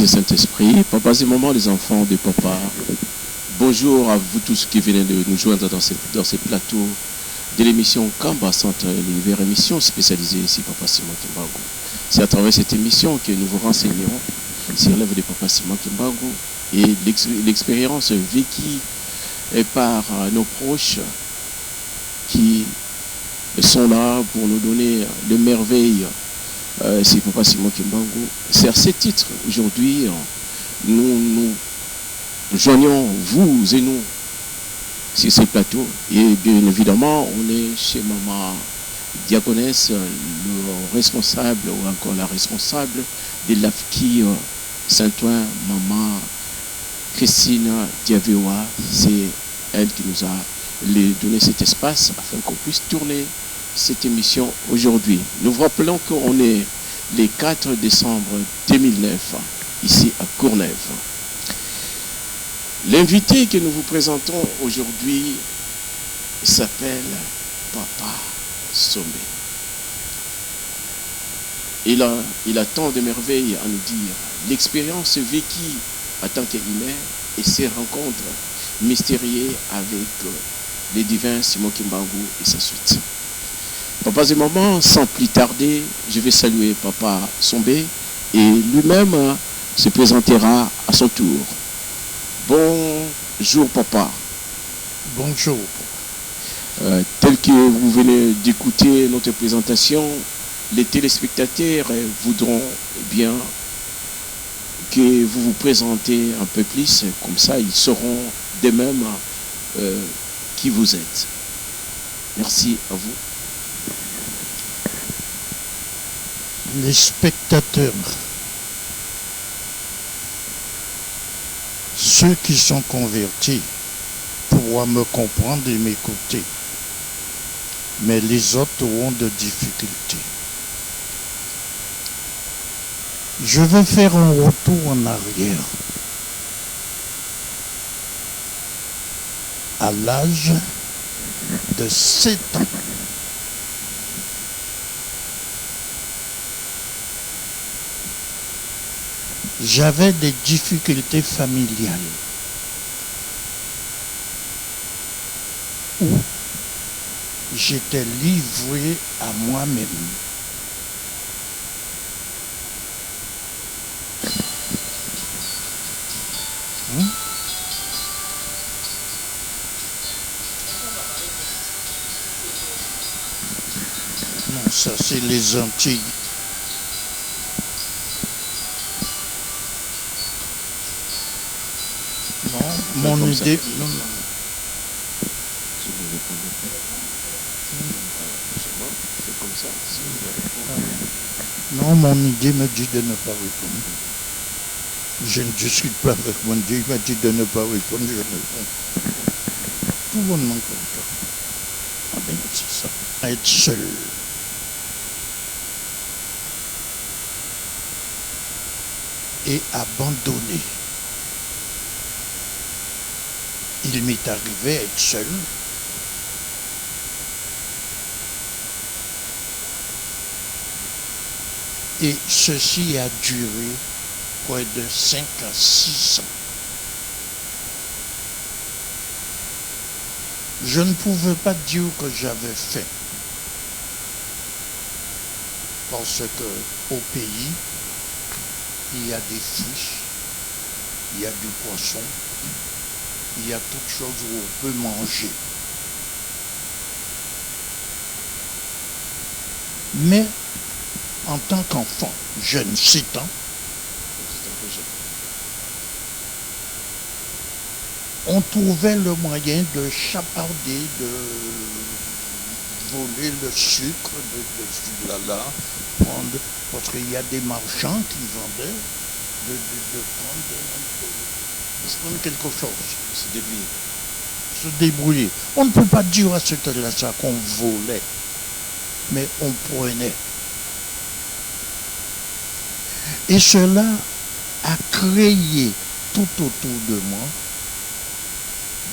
Fils et Saint-Esprit, papas et mamans, les enfants de papa, bonjour à vous tous qui venez de nous joindre dans ces plateaux de l'émission Kamba Centre l'univers, émission spécialisée ici, Papa Simon Kimbangu. C'est à travers cette émission que nous vous renseignons sur l'œuvre de Papa Simon Kimbangu et l'expérience vécue par nos proches qui sont là pour nous donner de merveilles. C'est Papa Simon Kimbangu. C'est à ce titre, aujourd'hui, nous joignons vous et nous sur ce plateau. Et bien évidemment, on est chez Maman Diaconesse, le responsable ou encore la responsable de l'AFKI Saint-Ouen, Maman Christine Diavewa. C'est elle qui nous a donné cet espace afin qu'on puisse tourner cette émission aujourd'hui. Nous vous rappelons qu'on est le 4 décembre 2009, ici à Courneuve. L'invité que nous vous présentons aujourd'hui s'appelle Papa Sombé. Il a tant de merveilles à nous dire. L'expérience vécue en tant qu'humain et ses rencontres mystérieuses avec les divins Simon Kimbangu et sa suite. Papa et maman, sans plus tarder, je vais saluer Papa Sombé et lui-même se présentera à son tour. Bonjour Papa. Bonjour. Tel que vous venez d'écouter notre présentation, les téléspectateurs voudront bien que vous vous présentez un peu plus, comme ça ils sauront d'eux-mêmes qui vous êtes. Merci à vous. Les spectateurs, ceux qui sont convertis pourront me comprendre et m'écouter, mais les autres auront de difficultés. Je vais faire un retour en arrière. À l'âge de 7 ans, j'avais des difficultés familiales où j'étais livré à moi-même. Non, ça c'est les Antilles. Mon idée. Non. Non, mon idée me dit de ne pas répondre. Je ne discute pas avec mon Dieu, il m'a dit de ne pas répondre, je réponds. Tout le monde manque encore. Ah bien, c'est ça. Être seul. Et abandonné. Il m'est arrivé à être seul. Et ceci a duré près de 5 à 6 ans. Je ne pouvais pas dire que j'avais faim. Parce que au pays, il y a des fiches, il y a du poisson, il y a toutes choses où on peut manger. Mais en tant qu'enfant, jeune, 7 ans, on trouvait le moyen de chaparder, de voler le sucre de celui-là, prendre, parce qu'il y a des marchands qui vendaient, de prendre quelque chose. Se débrouiller. On ne peut pas dire à ce temps-là ça qu'on volait, mais on prenait. Et cela a créé tout autour de moi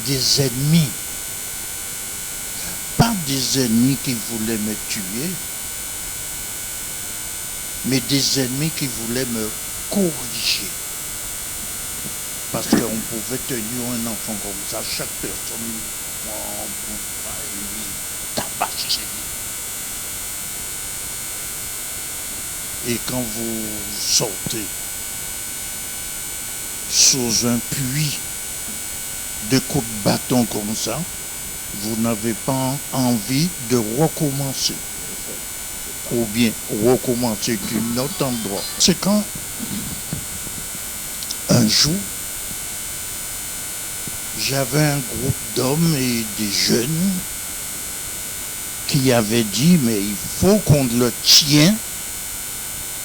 des ennemis. Pas des ennemis qui voulaient me tuer, mais des ennemis qui voulaient me corriger. Parce qu'on pouvait tenir un enfant comme ça, chaque personne prend un bout de pain et lui tabasser. Et quand vous sortez sous un puits de coups de bâton comme ça, vous n'avez pas envie de recommencer. Ou bien recommencer d'un autre endroit. C'est quand un jour, j'avais un groupe d'hommes et des jeunes qui avaient dit, mais il faut qu'on le tienne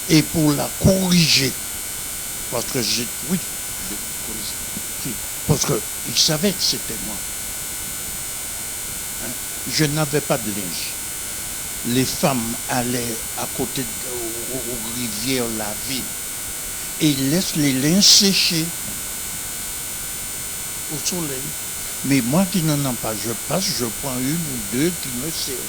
et pour la corriger. Parce que parce qu'ils savaient que c'était moi. Hein? Je n'avais pas de linge. Les femmes allaient à côté aux rivières laver et ils laissent les linges sécher au soleil. Mais moi qui n'en ai pas, je passe, je prends une ou deux qui me servent.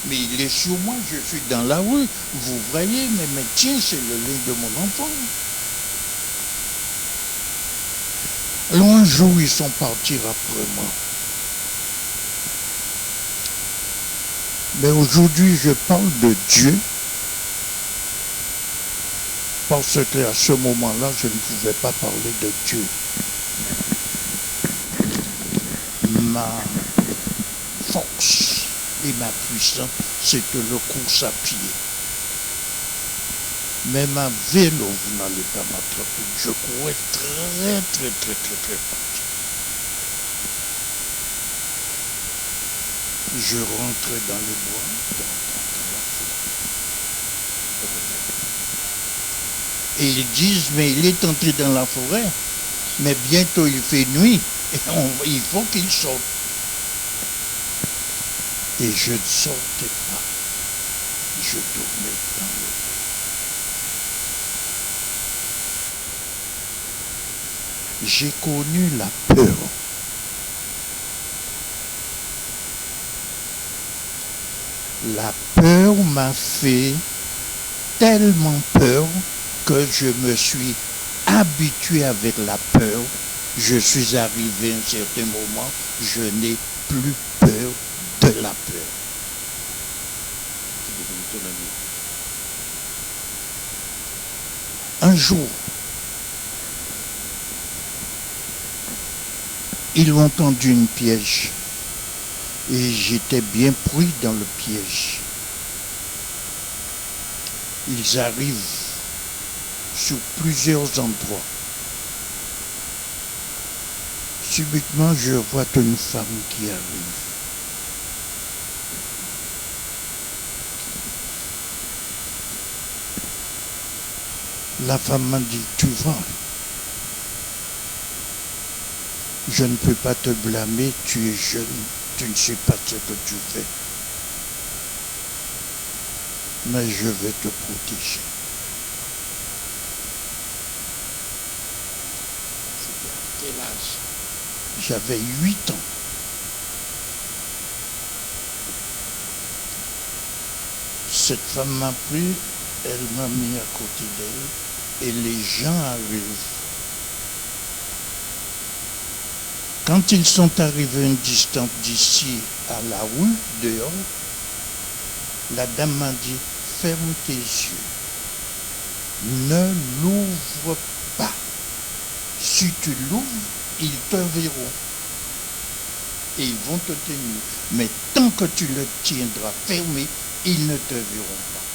Mais il est sur moi, je suis dans la rue. Vous voyez, mais tiens, c'est le linge de mon enfant. Alors un jour, ils sont partis après moi. Mais aujourd'hui, je parle de Dieu parce qu'à ce moment-là, je ne pouvais pas parler de Dieu. Ma force et ma puissance, c'était le course à pied. Mais ma vélo, vous n'allez pas m'attraper. Je courais très vite. Je rentrais dans le bois, dans la forêt. Et ils disent, mais il est entré dans la forêt, mais bientôt il fait nuit, et il faut qu'il sorte. Et je ne sortais pas. Je dormais dans le bois. J'ai connu la peur. La peur m'a fait tellement peur que je me suis habitué avec la peur. Je suis arrivé à un certain moment, je n'ai plus peur de la peur. Un jour, ils m'ont tendu une piège. Et j'étais bien pris dans le piège. Ils arrivent sur plusieurs endroits. Subitement, je vois une femme qui arrive. La femme m'a dit, tu vas. Je ne peux pas te blâmer, tu es jeune. Tu ne sais pas ce que tu fais. Mais je vais te protéger. C'était à quel âge? J'avais 8 ans. Cette femme m'a pris, elle m'a mis à côté d'elle et les gens arrivent. Quand ils sont arrivés à une distance d'ici à la rue, dehors, la dame m'a dit, ferme tes yeux, ne l'ouvre pas. Si tu l'ouvres, ils te verront et ils vont te tenir. Mais tant que tu le tiendras fermé, ils ne te verront pas.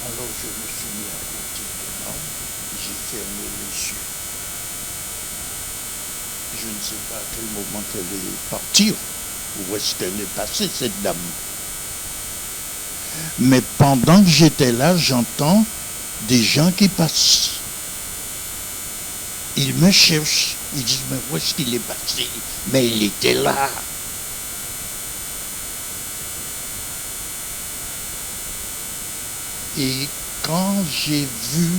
Alors je me suis mis à côté de l'homme, j'ai fermé les yeux. Je ne sais pas à quel moment elle est partie, où est-ce qu'elle est passée, cette dame. Mais pendant que j'étais là, j'entends des gens qui passent. Ils me cherchent. Ils disent, mais où est-ce qu'il est passé? Mais il était là. Et quand j'ai vu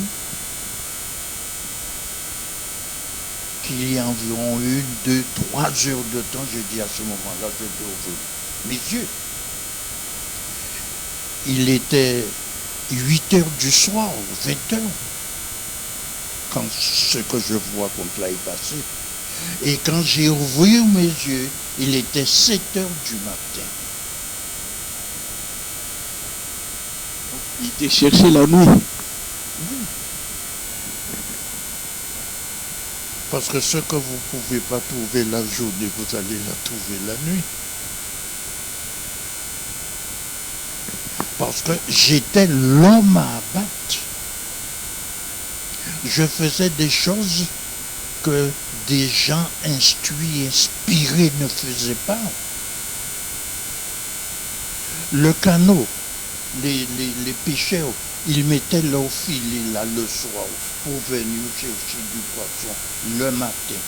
qu'il y a environ 1, 2, 3 heures de temps, j'ai dit à ce moment-là, je vais ouvrir mes yeux. Il était 8 heures du soir, 20 heures. quand ce que je vois comme cela est passé. Et quand j'ai ouvert mes yeux, il était 7 heures du matin. Il t'a cherché la nuit. Oui. Parce que ce que vous ne pouvez pas trouver la journée, vous allez la trouver la nuit. Parce que j'étais l'homme à abattre. Je faisais des choses que des gens instruits, inspirés ne faisaient pas. Le canot, les pêcheurs, ils mettaient leur filet là le soir pour venir chercher du poisson le matin.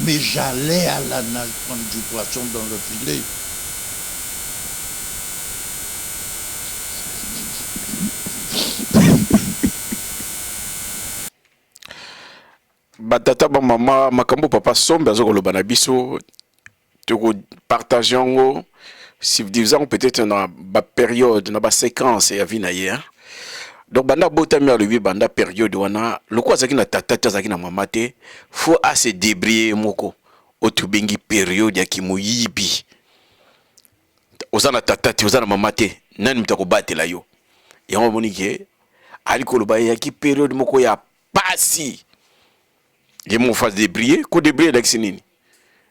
Mais j'allais à la nage prendre du poisson dans le filet. Batata ba mama makambo papa sombe azokoloba na biso toko partager ngo si disons peut-être na ba période na ba séquence ya vie na ye. Donc banda botami ya lui banda période wana loko azaki na tata azaki na mama te faut à se débrouiller moko otubengi période ya kimoyibi ozana tata te ozana mama te nani mutako batela yo yango monike ali koloba ya ki période moko ya pasi. Je m'en fasse débrier, ko débrier d'axi nini.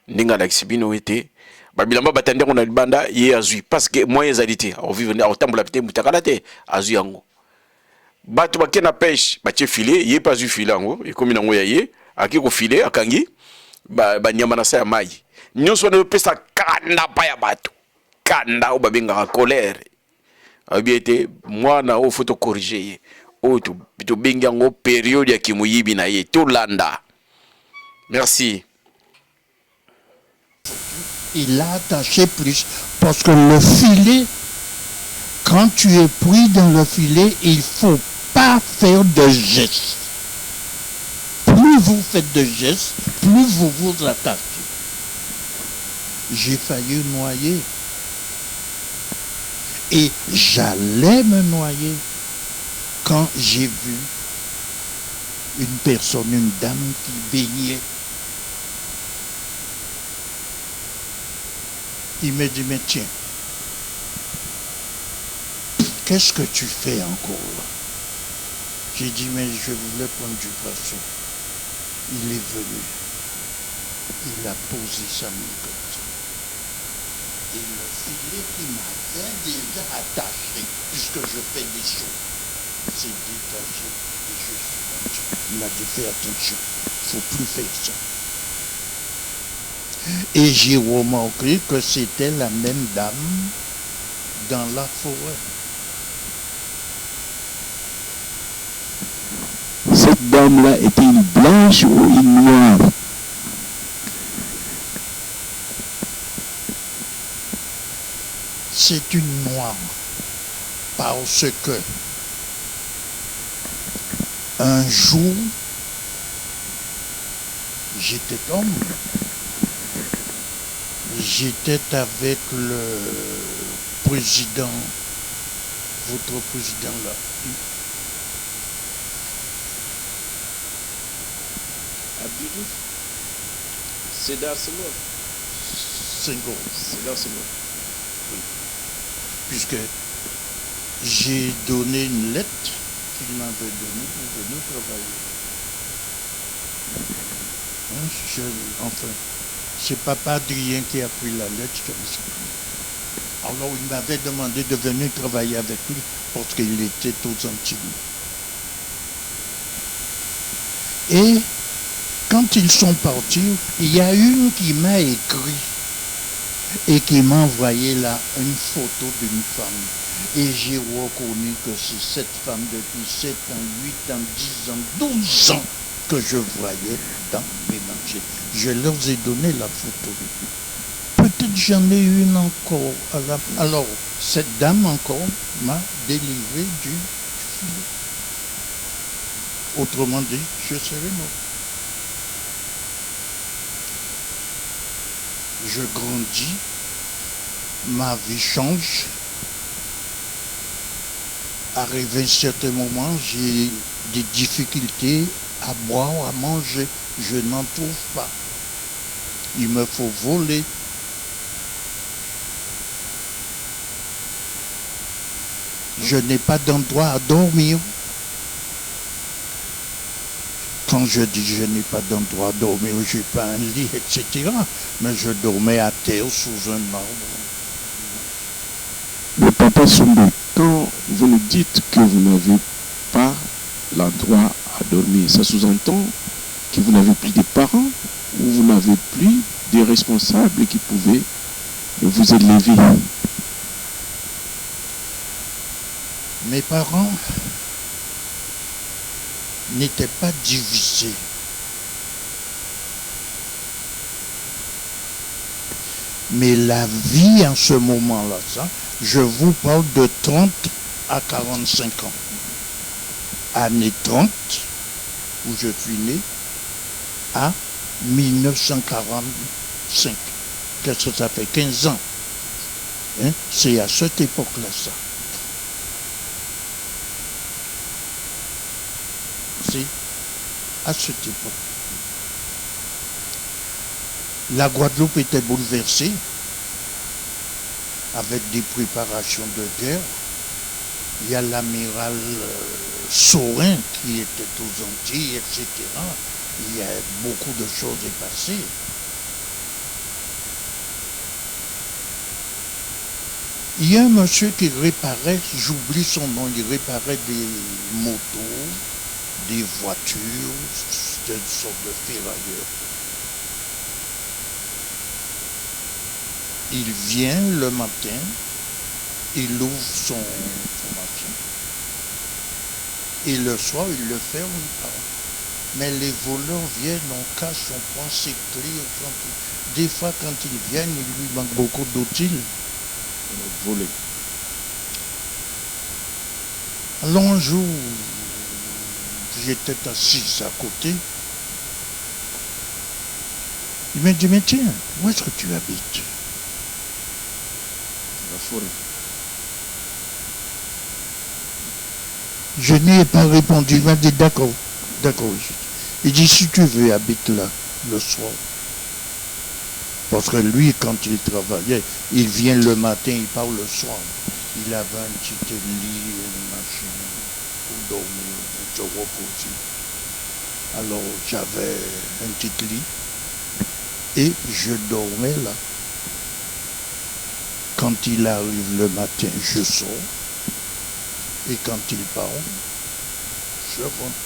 Ninga d'axi bino ete. Babilamba batande on a banda ye azui parce que moi ezalité. On vivre en tambola pete mutakala te azui yango. Batu bakena pêche, batie filet, ye pas eu filet yango, e komi nango ya ye, aki ko filet akangi ba nyama na sa ya mai. Nyonso na pesa kanda pa ya batu. Kanda o babenga colère. Abiete moi na o photo corriger ye. O to benga yango période ya kimuyibi na ye to landa. Merci. Il a attaché plus parce que le filet, quand tu es pris dans le filet, il ne faut pas faire de gestes. Plus vous faites de gestes, plus vous vous attachez. J'ai failli noyer. Et j'allais me noyer quand j'ai vu une personne, une dame qui baignait. Il me dit, mais tiens, qu'est-ce que tu fais encore là? J'ai dit, mais je voulais prendre du poisson. Il est venu. Il a posé sa main comme ça. Et le filet qui m'avait déjà attaché, puisque je fais des choses, s'est détaché et je suis rentré. Il a dit, fais attention, il ne faut plus faire ça. Et j'ai remarqué que c'était la même dame dans la forêt. Cette dame-là était une blanche ou une noire? C'est une noire. Parce que un jour, j'étais homme. J'étais avec le président, votre président là. Abdou Sédar Senghor. Senghor. Sédar Senghor. Oui. Puisque j'ai donné une lettre qu'il m'avait donnée pour venir travailler. Enfin, c'est Papa Adrien qui a pris la lettre. Alors il m'avait demandé de venir travailler avec lui parce qu'il était aux Antilles. Et quand ils sont partis, il y a une qui m'a écrit et qui m'a envoyé là une photo d'une femme. Et j'ai reconnu que c'est cette femme depuis 7 ans, 8 ans, 10 ans, 12 ans que je voyais dans mes marchés. Je leur ai donné la photo. Peut-être j'en ai une encore. Alors, cette dame encore m'a délivré du filet. Autrement dit, je serai mort. Je grandis, ma vie change. Arrivé à un certain moment, j'ai des difficultés à boire, à manger. Je n'en trouve pas. Il me faut voler. Je n'ai pas d'endroit à dormir. Quand je dis je n'ai pas d'endroit à dormir, je n'ai pas un lit, etc. Mais je dormais à terre sous un arbre. Le papa Sombe, quand vous nous dites que vous n'avez pas l'endroit à dormir, ça sous-entend que vous n'avez plus de parents ou vous n'avez plus des responsables qui pouvaient vous élever. Mes parents n'étaient pas divisés. Mais la vie en ce moment-là, ça, je vous parle de 30 à 45 ans. Année 30, où je suis né, à 1945. Qu'est-ce que ça fait? 15 ans. Hein? C'est à cette époque-là, ça. C'est à cette époque. La Guadeloupe était bouleversée avec des préparations de guerre. Il y a l'amiral Saurin qui était aux Antilles, etc. Il y a beaucoup de choses passées. Il y a un monsieur qui réparait, j'oublie son nom, il réparait des motos, des voitures, c'était une sorte de ferrailleur. Il vient le matin, il ouvre son machin. Et le soir, il le ferme pas. Mais les voleurs viennent, on cache, on prend ses clés. Des fois, quand ils viennent, il lui manque beaucoup d'outils. Voler. Alors un jour, j'étais assis à côté. Il m'a dit, mais tiens, où est-ce que tu habites? La forêt. Je n'y ai pas répondu. Il m'a dit, d'accord, d'accord. Il dit, si tu veux, habite là, le soir. Parce que lui, quand il travaillait, il vient le matin, il part le soir. Il avait un petit lit, une machine pour dormir, pour se reposer. Alors, j'avais un petit lit et je dormais là. Quand il arrive le matin, je sors. Et quand il part, je rentre.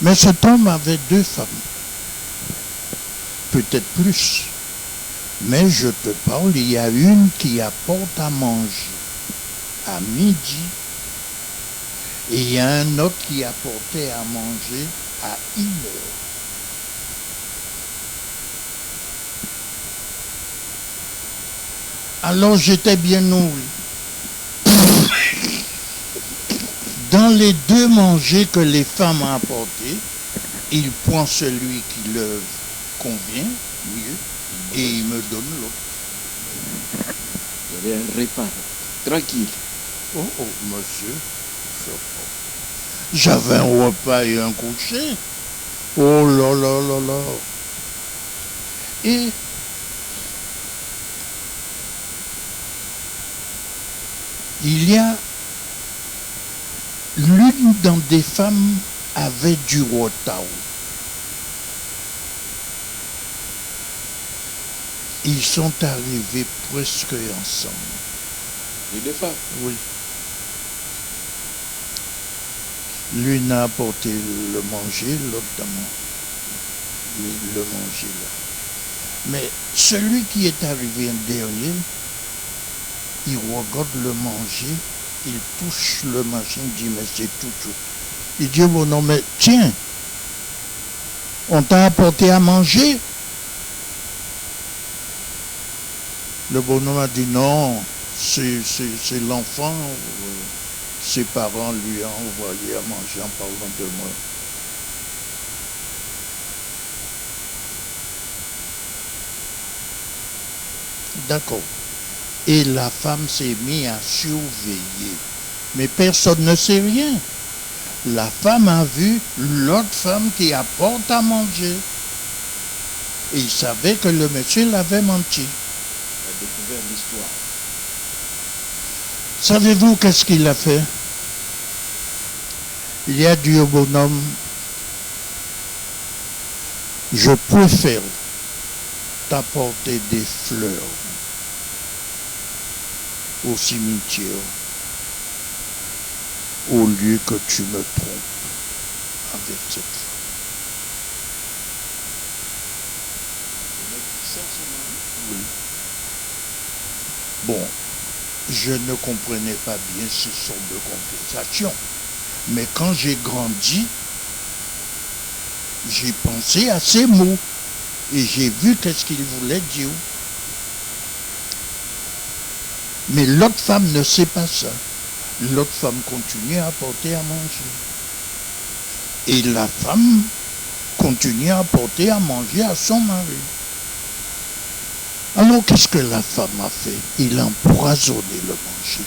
Mais cet homme avait 2 femmes. Peut-être plus. Mais je te parle, il y a une qui apporte à manger à midi. Et il y a un autre qui apportait à manger à 1h. Alors j'étais bien nourri. Dans les 2 manger que les femmes ont apporté, il prend celui qui le convient mieux et il me donne l'autre. Vous avez un repas tranquille. Oh, monsieur, j'avais un repas et un coucher. Oh là là là là. Et il y a l'une dans des femmes avait du retard. Ils sont arrivés presque ensemble. Les 2 femmes. Oui. L'une a apporté le manger, l'autre dans le manger là. Mais celui qui est arrivé en dernier, il regarde le manger, il touche le machin, il dit mais c'est tout. Il dit bon non mais tiens, on t'a apporté à manger. Le bonhomme a dit non, c'est l'enfant, ses parents lui ont envoyé à manger en parlant de moi. D'accord. Et la femme s'est mise à surveiller. Mais personne ne sait rien. La femme a vu l'autre femme qui apporte à manger. Et il savait que le monsieur l'avait menti. Il a découvert l'histoire. Savez-vous qu'est-ce qu'il a fait? Il a dit au bonhomme, je préfère t'apporter des fleurs au cimetière au lieu que tu me trompes avec cette femme. Oui. Bon, je ne comprenais pas bien ce genre de conversation. Mais quand j'ai grandi, j'ai pensé à ces mots et j'ai vu qu'est-ce qu'il voulait dire. Mais l'autre femme ne sait pas ça. L'autre femme continue à apporter à manger. Et la femme continue à apporter à manger à son mari. Alors qu'est-ce que la femme a fait? Il a empoisonné le manger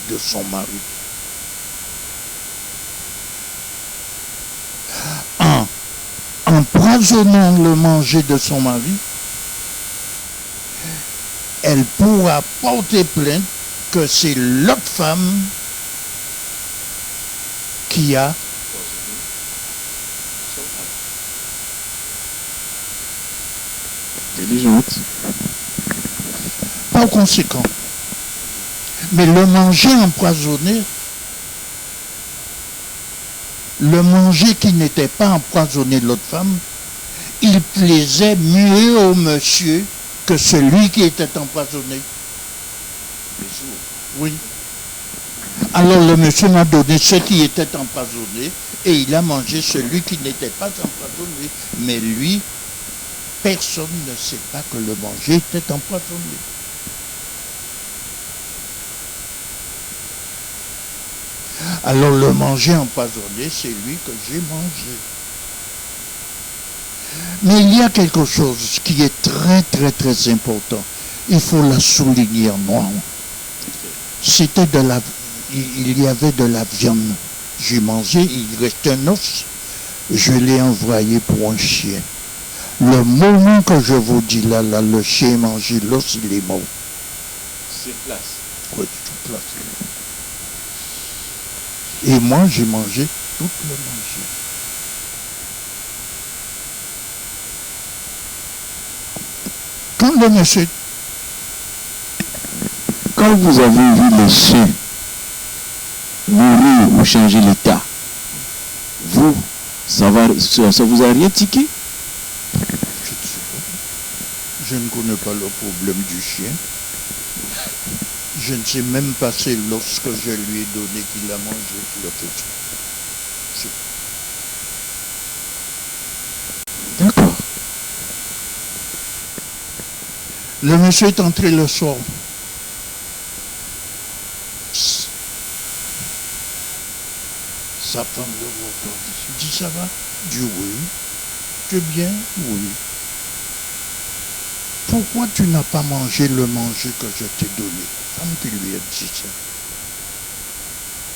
de son mari. En empoisonnant le manger de son mari, elle pourra porter plainte que c'est l'autre femme qui a Intelligente. par conséquent. Mais le manger empoisonné, le manger qui n'était pas empoisonné l'autre femme, il plaisait mieux au monsieur que celui qui était empoisonné. Oui. Alors le monsieur m'a donné ce qui était empoisonné et il a mangé celui qui n'était pas empoisonné. Mais lui, personne ne sait pas que le manger était empoisonné. Alors le manger empoisonné, c'est lui que j'ai mangé. Mais il y a quelque chose qui est très très très important. Il faut la souligner en noir. C'était de la... Il y avait de la viande. J'ai mangé, il restait un os. Je l'ai envoyé pour un chien. Le moment que je vous dis là, le chien mangé l'os, il est mort. Sur place. Oui, sur place. Et moi, j'ai mangé tout le manger. Quand le monsieur... Quand vous avez vu les chiens mourir ou changer l'état, vous, ça vous a rien tiqué? Je ne connais pas le problème du chien. Je ne sais même pas si lorsque je lui ai donné qu'il a mangé qu'il a fait ça. D'accord. Le monsieur est entré le soir. Sa femme le regarde. Il dit, ça va? Il dit, oui. Tu es bien? Oui. Pourquoi tu n'as pas mangé le manger que je t'ai donné? La femme qui lui a dit ça.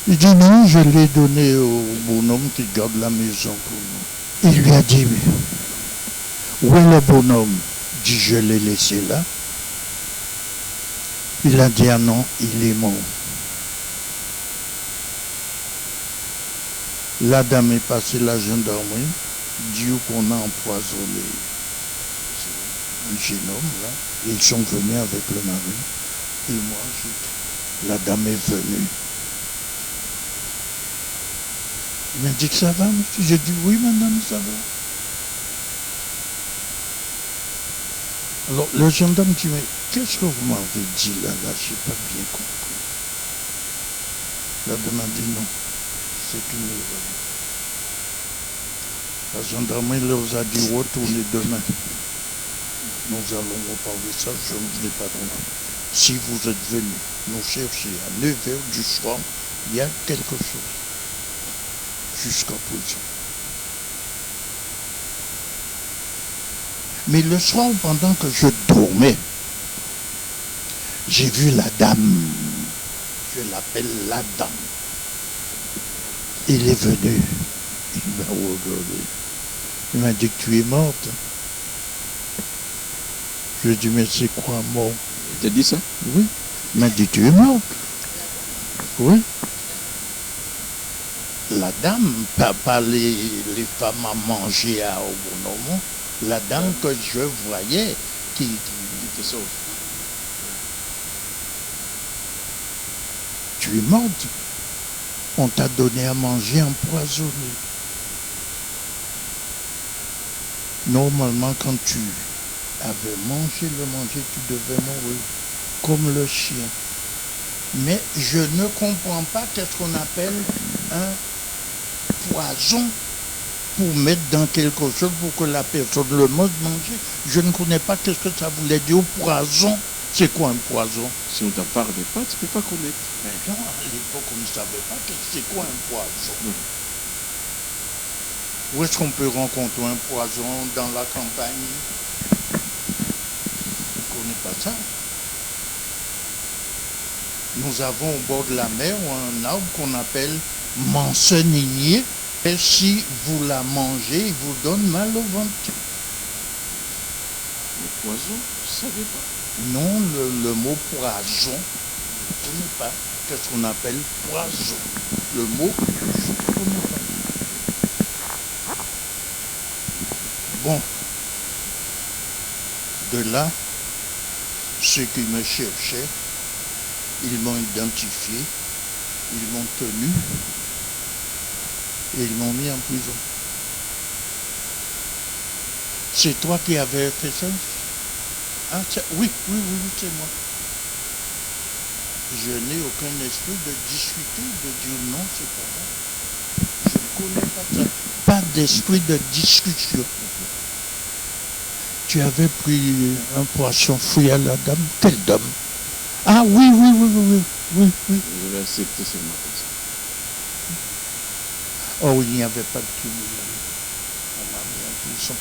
Il dit, non, je l'ai donné au bonhomme qui garde la maison pour nous. Il lui a dit, où est le bonhomme? Il dit, je l'ai laissé là. Il a dit, ah non, il est mort. La dame est passée la gendarmerie, dit qu'on a empoisonné un jeune homme là. Ils sont venus avec le mari. Et moi, la dame est venue. Il m'a dit que ça va, monsieur. J'ai dit oui, madame, ça va. Alors le gendarme dit, mais qu'est-ce que vous m'avez dit là, je n'ai pas bien compris. La dame a dit non. C'est une erreur. La gendarmerie leur a dit retournez demain. Nous allons reparler ça, je ne l'ai pas compris. Si vous êtes venus nous chercher à 9h du soir, il y a quelque chose. Jusqu'à prison. Mais le soir, pendant que je dormais, j'ai vu la dame. Je l'appelle la dame. Il est venu. Il m'a regardé. Il m'a dit que tu es morte. Je lui ai dit, mais c'est quoi mort? Il t'a dit ça? Oui. Il m'a dit, tu es morte. Oui. La dame, pas les femmes à manger à au bon moment. La dame que je voyais qui te sauve. Tu es morte. On t'a donné à manger empoisonné. Normalement, quand tu avais mangé le manger, tu devais mourir comme le chien. Mais je ne comprends pas qu'est-ce qu'on appelle un poison pour mettre dans quelque chose pour que la personne le mange. Je ne connais pas qu'est-ce que ça voulait dire poison. C'est quoi un poison? Si on t'en parle pas, tu ne peux pas connaître. Mais non, à l'époque, on ne savait pas c'est quoi un poison. Où est-ce qu'on peut rencontrer un poison dans la campagne? On ne connaît pas ça. Nous avons au bord de la mer un arbre qu'on appelle manceninier. Et si vous la mangez, il vous donne mal au ventre. Le poison, je ne savais pas. Non, le mot poison, je ne connais pas. Qu'est-ce qu'on appelle poison? Le mot, je ne connais pas. Bon, de là, ceux qui me cherchaient, ils m'ont identifié, ils m'ont tenu et ils m'ont mis en prison. C'est toi qui avais fait ça? Ah, oui, c'est moi. Je n'ai aucun esprit de discuter, de dire non, c'est pas vrai. Je ne connais pas ça. Pas d'esprit de discussion. Tu avais pris un poisson fouillé à la dame. Quelle dame? Ah oui. Je vais accepter seulement comme ça. Oh, il n'y avait pas de criminel. On m'a mis en prison.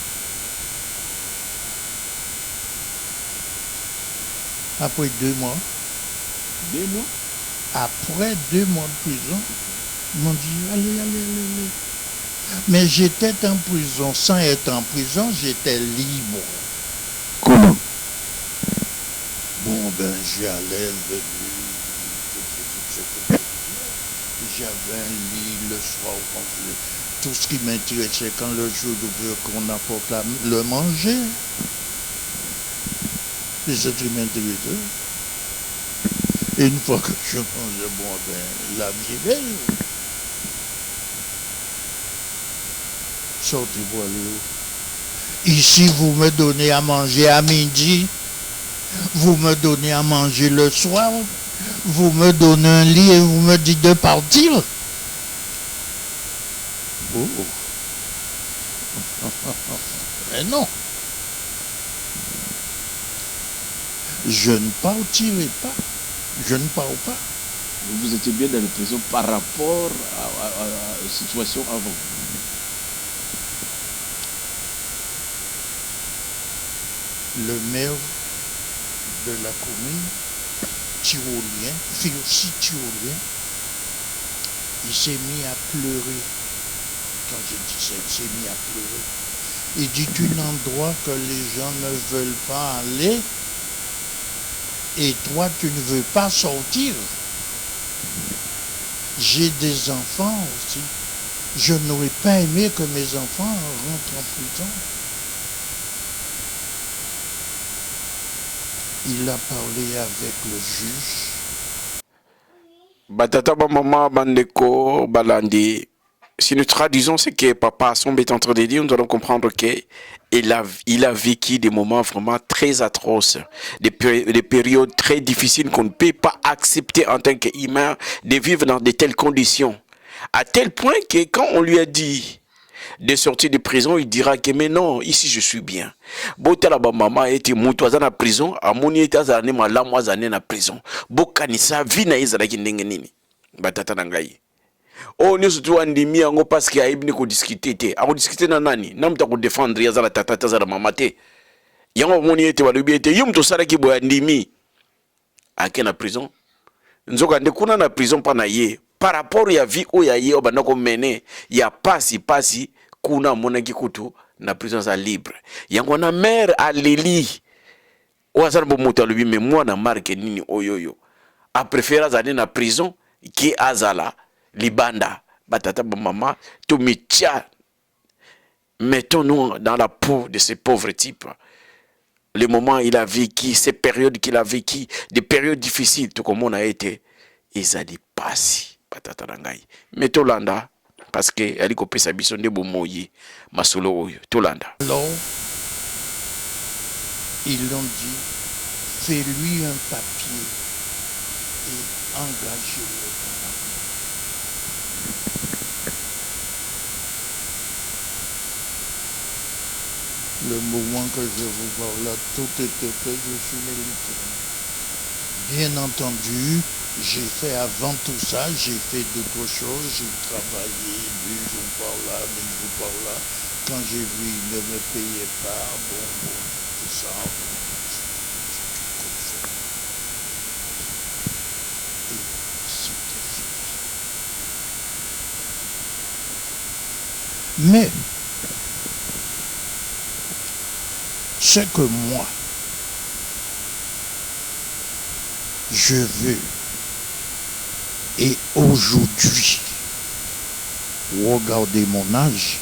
Après 2 mois. 2 mois? Après 2 mois de prison, ils m'ont dit allez. Mais j'étais en prison. Sans être en prison, j'étais libre. Comment? Bon, j'allais venir. J'avais un lit le soir au complet. Tout ce qui m'intéressait quand le jour d'ouvrir qu'on apporte le manger. C'est ce qui m'intéressait. Et une fois que je mangeais, la vie est belle. Sortez pour aller où? Ici, vous me donnez à manger à midi. Vous me donnez à manger le soir. Vous me donnez un lit et vous me dites de partir. Oh. Mais non. Je ne partirai pas. Je ne pars pas. Vous étiez bien dans la prison par rapport à la situation avant. Le maire de la commune, tyrolien, fait aussi tyrolien, il s'est mis à pleurer. Quand je dis ça, il s'est mis à pleurer. Il dit un endroit que les gens ne veulent pas aller et toi tu ne veux pas sortir. J'ai des enfants aussi. Je n'aurais pas aimé que mes enfants rentrent en prison. Il a parlé avec le juge. Batata ba maman bandeko balandi. Si nous traduisons ce que papa Sombe est en train de dire, nous allons comprendre qu'il a vécu des moments vraiment très atroces, des périodes très difficiles qu'on ne peut pas accepter en tant qu'humain de vivre dans de telles conditions. À tel point que quand on lui a dit de sortir de prison, il dira que mais non, ici je suis bien. Botala ba maman était mutoza na prison, amoni était zane malamu zane na prison. Bokanisa vina ezalaki ndenge nini. Batata na ngai. Oh, nous sommes andimi yango parce qu'il y a ibni ko discuter te. A ko discuter na nani? Na mta ko défendre ya za la tata za la mama te. Yango moni était balobi ete yum to sala ki boya ndimi. Ake na prison. Nzoka nde kuna na prison pa na ye par rapport à vie où ya ye obanda ko mené ya pasi kuna monaki kutu na prison za libre yango na mère aleli oazana bo moto alobi mais moi na marque nini oyoyo a préféré azali na prison qui azala libanda batata ba mama to mitia. Mettons-nous dans la peau de ces pauvres types. Le moment il a vécu, ces périodes qu'il a vécu, des périodes difficiles, tout comme on a été, ils ont dit passi, patata nangai. Mais Tolanda, parce que elle est copée sa bison de Bomoyi, Masolo, Tolanda. Alors, ils l'ont dit, fais-lui un papier et engage-le. Le moment que je vous parle là, tout était fait, je suis militaire. Bien entendu, j'ai fait avant tout ça, j'ai fait d'autres choses, j'ai travaillé 2 jours par là, 2 jours par là. Quand j'ai vu ils ne me payaient pas, bon, tout ça. Et c'était fini. Mais ce que moi, je veux, et aujourd'hui, regardez mon âge,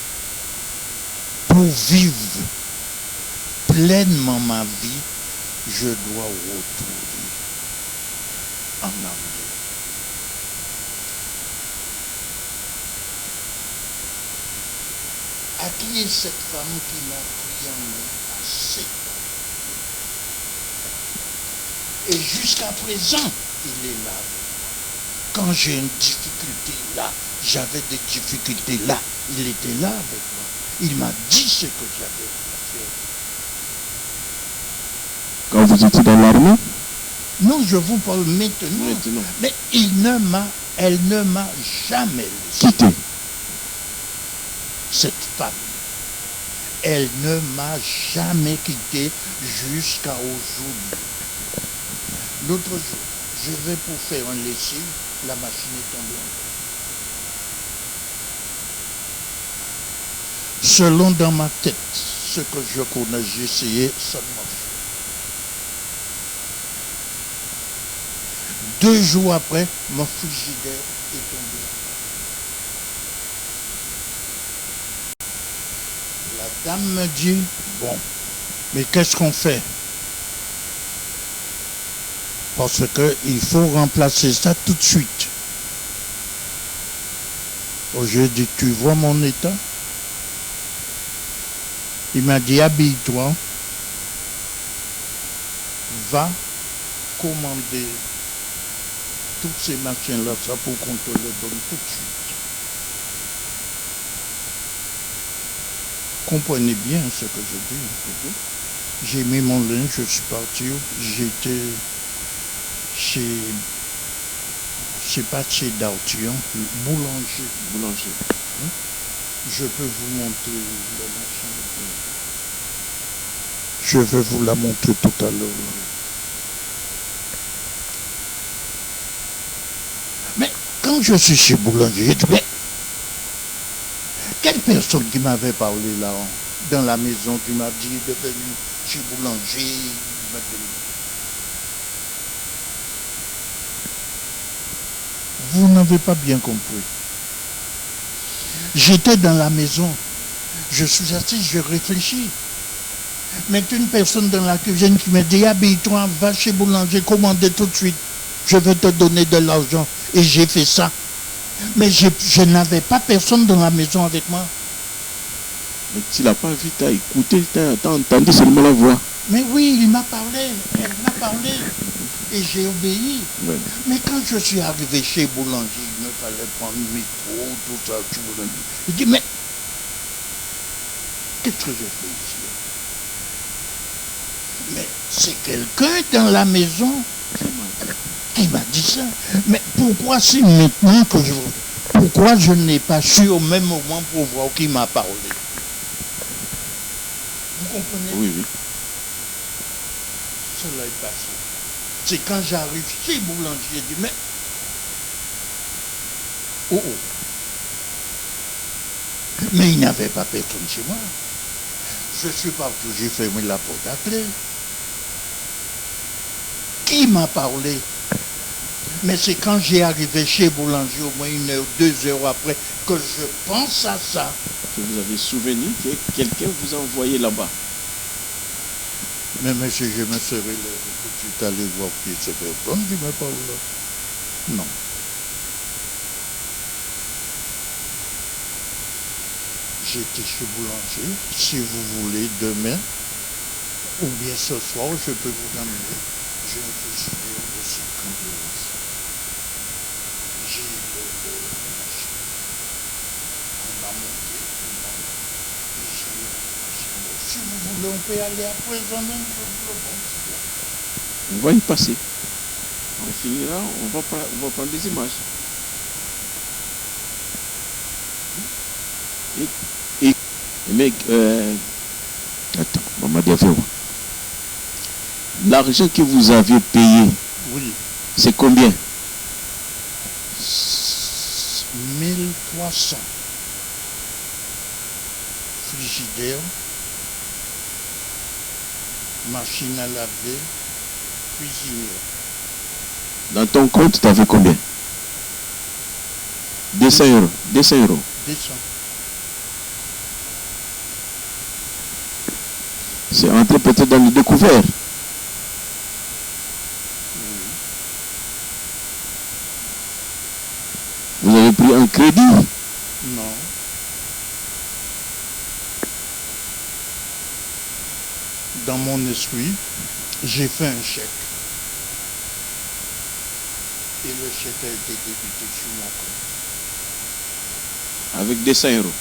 pour vivre pleinement ma vie, je dois retourner en arrière. À qui est cette femme qui m'a pris en main à 7 ans? Et jusqu'à présent, il est là. Quand j'ai une difficulté là, j'avais des difficultés là, il était là avec moi. Il m'a dit ce que j'avais à faire. Quand vous étiez dans l'armée? Non, je vous parle maintenant. Mais elle ne m'a jamais laissé. Quitté. Cette femme, elle ne m'a jamais quitté jusqu'à aujourd'hui. L'autre jour, je vais pour faire un lessive, la machine est tombée en panne. Selon dans ma tête, ce que je connais, j'ai essayé, ça ne marche pas. 2 jours après, mon frigidaire est tombé en panne. La dame me dit, bon, mais qu'est-ce qu'on fait? Parce qu'il faut remplacer ça tout de suite. Je dis, tu vois mon état? Il m'a dit, habille-toi, va commander toutes ces machines-là, ça pour qu'on te le donne tout de suite. Comprenez bien ce que je dis. J'ai mis mon linge, je suis parti, j'étais c'est pas chez Dautillon, boulanger. Je peux vous montrer la machine. Je vais vous la montrer tout à l'heure. Mais quand je suis chez boulanger, j'ai dit, mais quelle personne qui m'avait parlé là, dans la maison, qui m'a dit de venir chez boulanger, vous n'avez pas bien compris. J'étais dans la maison. Je suis assis, je réfléchis. Mais une personne dans la cuisine qui me dit, habille-toi, va chez boulanger, commandez tout de suite. Je vais te donner de l'argent. Et j'ai fait ça. Mais je n'avais pas personne dans la maison avec moi. Mais tu l'as pas vu, tu as écouté, tu as entendu seulement la voix. Mais oui, il m'a parlé, elle m'a parlé. Et j'ai obéi. Ouais. Mais quand je suis arrivé chez boulanger, il me fallait prendre le métro, tout ça, chez boulanger. Je dis, mais qu'est-ce que j'ai fait ici? Mais c'est quelqu'un dans la maison qui m'a dit ça. Mais pourquoi c'est maintenant que je... Pourquoi je n'ai pas su au même moment pour voir qui m'a parlé? Vous comprenez? Oui, oui. Cela est passé. C'est quand j'arrive chez boulanger, je dis, mais Oh, oh. Mais il n'y avait pas personne chez moi. Je suis partout, j'ai fermé la porte à clé. Qui m'a parlé? Mais c'est quand j'ai arrivé chez Boulanger, au moins 1 heure, 2 heures après, que je pense à ça. Que vous avez souvenu que quelqu'un vous a envoyé là-bas. Mais monsieur, je me serais levé tout de suite allé voir qui c'est personne qui me parle là. Non. J'étais chez Boulanger. Si vous voulez, demain, ou bien ce soir, je peux vous amener. J'ai un frigidaire de 50 euros. J'ai le machine. On a monté, j'ai une machine. Si vous voulez, on peut aller à présent même, je vous le montre. On va y passer. On finira, on va prendre des images. Mais, attends, maman Diaféo. L'argent que vous avez payé, Oui. c'est combien? 1300. Frigidaire, machine à laver, cuisinière. Dans ton compte, tu avais combien? 200 euros. 200 euros. 200. C'est entré peut-être dans le découvert. Vous avez pris un crédit? Non. Dans mon esprit, j'ai fait un chèque. Et le chèque a été débité sur mon compte. Avec 200 euros.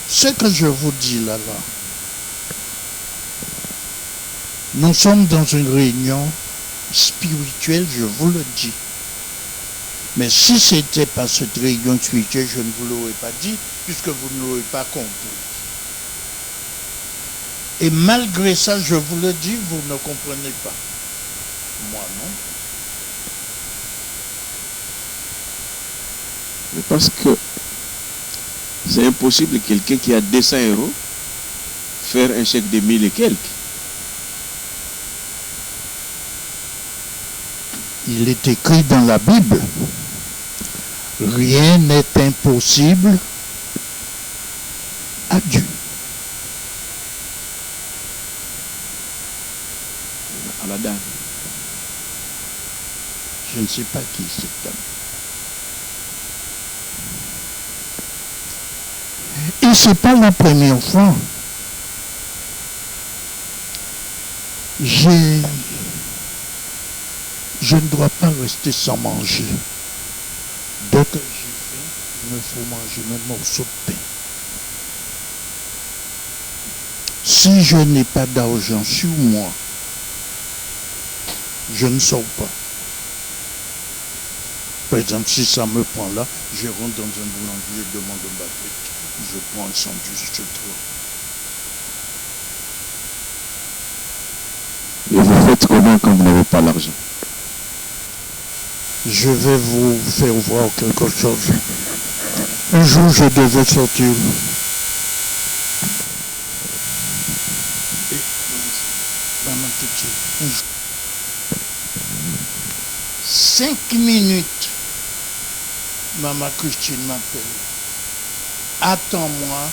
Ce que je vous dis là, nous sommes dans une réunion spirituelle, je vous le dis. Mais si ce n'était pas cette réunion spirituelle, je ne vous l'aurais pas dit, puisque vous ne l'aurez pas compris. Et malgré ça, je vous le dis, vous ne comprenez pas. Moi, non. Mais parce que c'est impossible quelqu'un qui a 200 euros faire un chèque de 1000 et quelques. Il est écrit dans la Bible, rien n'est impossible à Dieu. À la dame. Je ne sais pas qui est cette dame. Et ce n'est pas la première fois. Je ne dois pas rester sans manger. Dès que j'ai faim, il me faut manger un morceau de pain. Si je n'ai pas d'argent sur moi, je ne sors pas. Par exemple, si ça me prend là, je rentre dans un boulanger, je demande un baguette, je prends un sandwich, je trouve. Et vous faites comment quand vous n'avez pas l'argent? Je vais vous faire voir quelque chose. Un jour, je devais sortir. Et, maman, tout de suite. 5 minutes, maman Christine m'appelle. Attends-moi,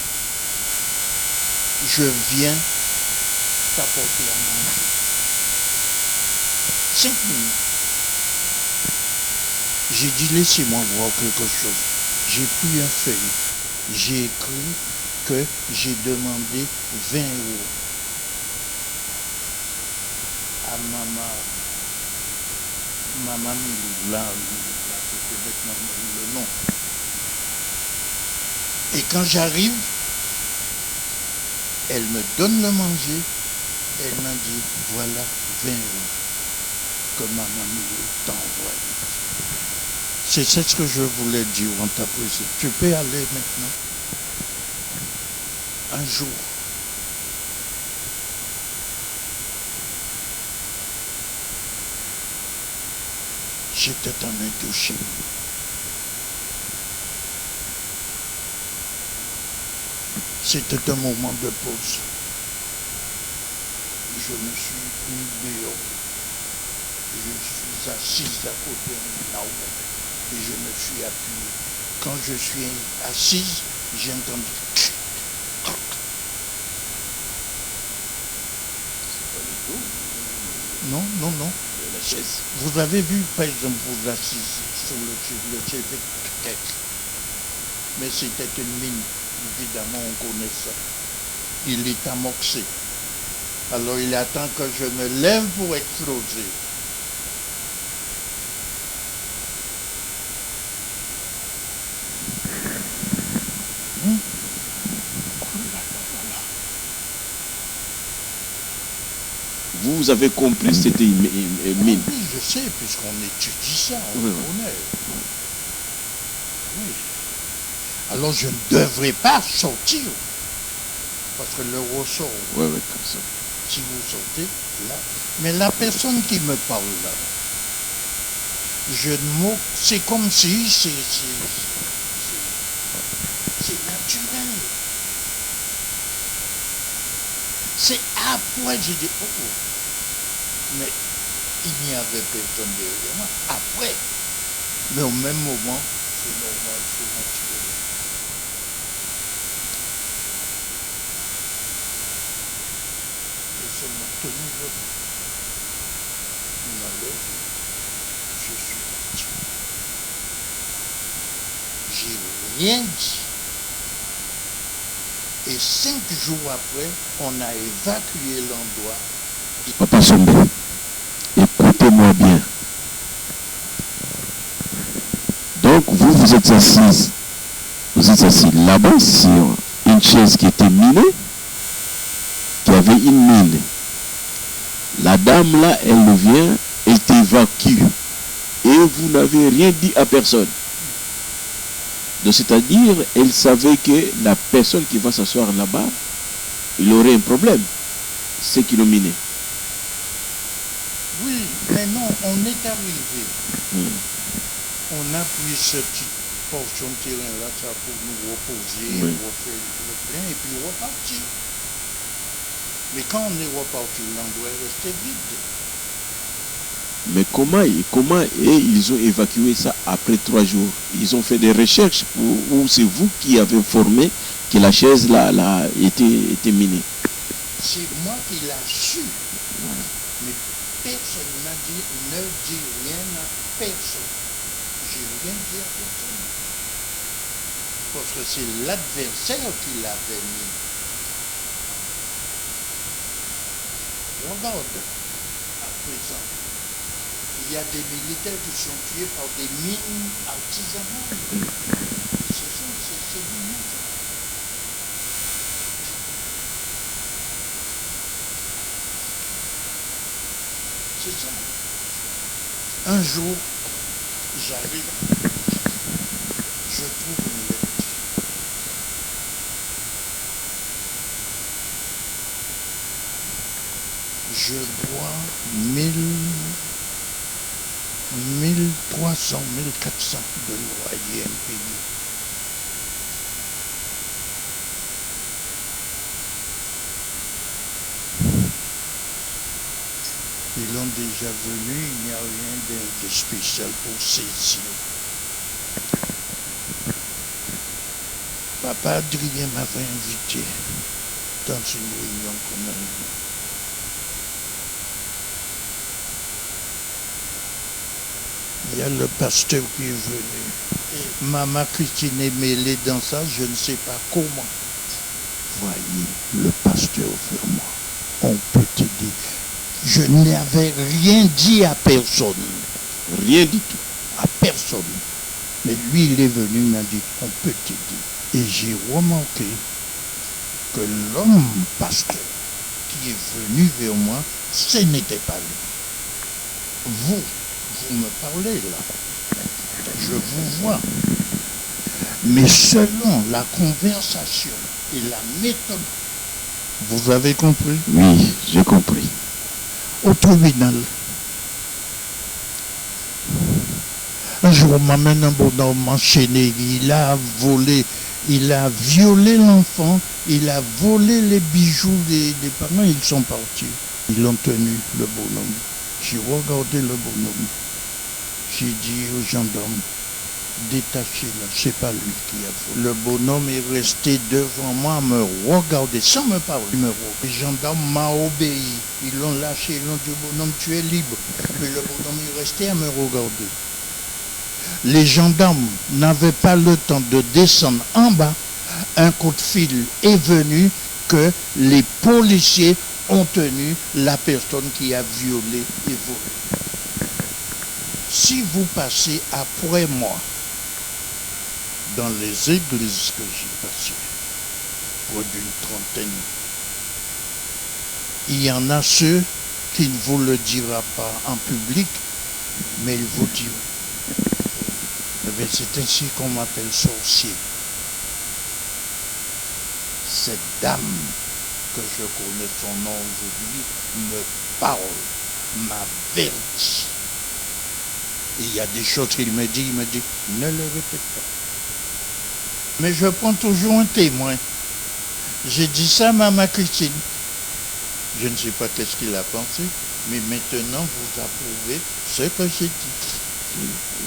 je viens t'apporter à manger. 5 minutes. J'ai dit, laissez-moi voir quelque chose. J'ai pris un feuille. J'ai écrit que j'ai demandé 20 euros à maman Milou, là, c'est maintenant le nom. Et quand j'arrive, elle me donne le manger. Elle m'a dit, voilà 20 euros que maman Milou t'a envoyé. C'est ce que je voulais dire en t'appréciant. Tu peux aller maintenant. Un jour. C'était en Indochine. C'était un moment de pause. Je me suis mis dehors. Je suis assise à côté d'un arbre et je me suis appuyé. Quand je suis assise, j'ai entendu. Non, non, non. La chaise. Vous avez vu, par exemple, vous assise sur le chevet, mais c'était une mine. Évidemment, on connaît ça. Il est amorcé. Alors il attend que je me lève pour exploser. Vous avez compris, c'était une mine. Oui, je sais, puisqu'on étudie ça, on connaît. Oui. Alors je ne devrais pas sortir. Parce que le ressort, Oui, oui, comme ça. si vous sortez, là. Mais la personne qui me parle là, je ne moque, c'est comme si c'est naturel. C'est après, j'ai dit, oh, oh. Mais il n'y avait personne derrière moi. Après. Mais au même moment, c'est normal, c'est naturel. Et ça m'a tenu le bout. Il m'a levé. Je suis parti. J'ai rien dit. Et 5 jours après, on a évacué l'endroit. Papa Sombe, écoutez-moi bien. Donc, vous êtes assis là-bas sur une chaise qui était minée, qui avait une mine. La dame là, elle vient, elle t'évacue. Et vous n'avez rien dit à personne. Donc, c'est-à-dire, elle savait que la personne qui va s'asseoir là-bas, il aurait un problème. C'est qui l'ont miné. Oui, mais non, on est arrivé. On a pris cette petite portion de terrain-là, ça pour nous reposer, refaire le plein et puis repartir. Mais quand on est reparti, l'endroit est resté vide. Mais comment ils ont évacué ça après 3 jours? Ils ont fait des recherches ou c'est vous qui avez formé que la chaise là était minée? C'est moi qui l'ai su. Mais personne ne m'a dit, ne dis rien à personne. J'ai rien dit à personne. Parce que c'est l'adversaire qui l'avait mis. Regarde, à présent, il y a des militaires qui sont tués par des mines artisanales. C'est ça, c'est du monde. C'est ça. Un jour, j'arrive, je trouve une lettre. Je dois 1300, 1400 de loyer impayé. Ils l'ont déjà venu, il n'y a rien de spécial pour saisir. Papa Adrien m'avait invité dans une réunion qu'on a eue. Il y a le pasteur qui est venu. Et Maman Christine est mêlée dans ça, je ne sais pas comment. Voyez, le pasteur vers moi, on peut te dire. Je n'avais rien dit à personne. Rien du tout. À personne. Mais lui, il est venu, il m'a dit, on peut te dire. Et j'ai remarqué que l'homme pasteur qui est venu vers moi, ce n'était pas lui. Vous me parlez là. Je vous vois. Mais selon la conversation et la méthode, vous avez compris? Oui, j'ai compris. Au tribunal, Un jour, on m'amène un bonhomme enchaîné. Il a volé, il a violé l'enfant, il a volé les bijoux des parents, ils sont partis. Ils l'ont tenu, le bonhomme. J'ai regardé le bonhomme. J'ai dit aux gendarmes, détachez-le, c'est pas lui qui a volé. Le bonhomme est resté devant moi, me regarder, sans me parler. Les gendarmes m'ont obéi. Ils l'ont lâché, ils l'ont dit au bonhomme, tu es libre. Mais le bonhomme est resté à me regarder. Les gendarmes n'avaient pas le temps de descendre en bas. Un coup de fil est venu que les policiers ont tenu la personne qui a violé et volé. Si vous passez après moi dans les églises que j'ai passées, près d'une trentaine, il y en a ceux qui ne vous le dira pas en public, mais ils vous diront. C'est ainsi qu'on m'appelle sorcier. Cette dame que je connais son nom aujourd'hui me parle, m'avertit. Et il y a des choses qu'il me dit, ne le répète pas. Mais je prends toujours un témoin. J'ai dit ça à Maman Christine. Je ne sais pas qu'est-ce qu'il a pensé, mais maintenant vous approuvez ce que j'ai dit.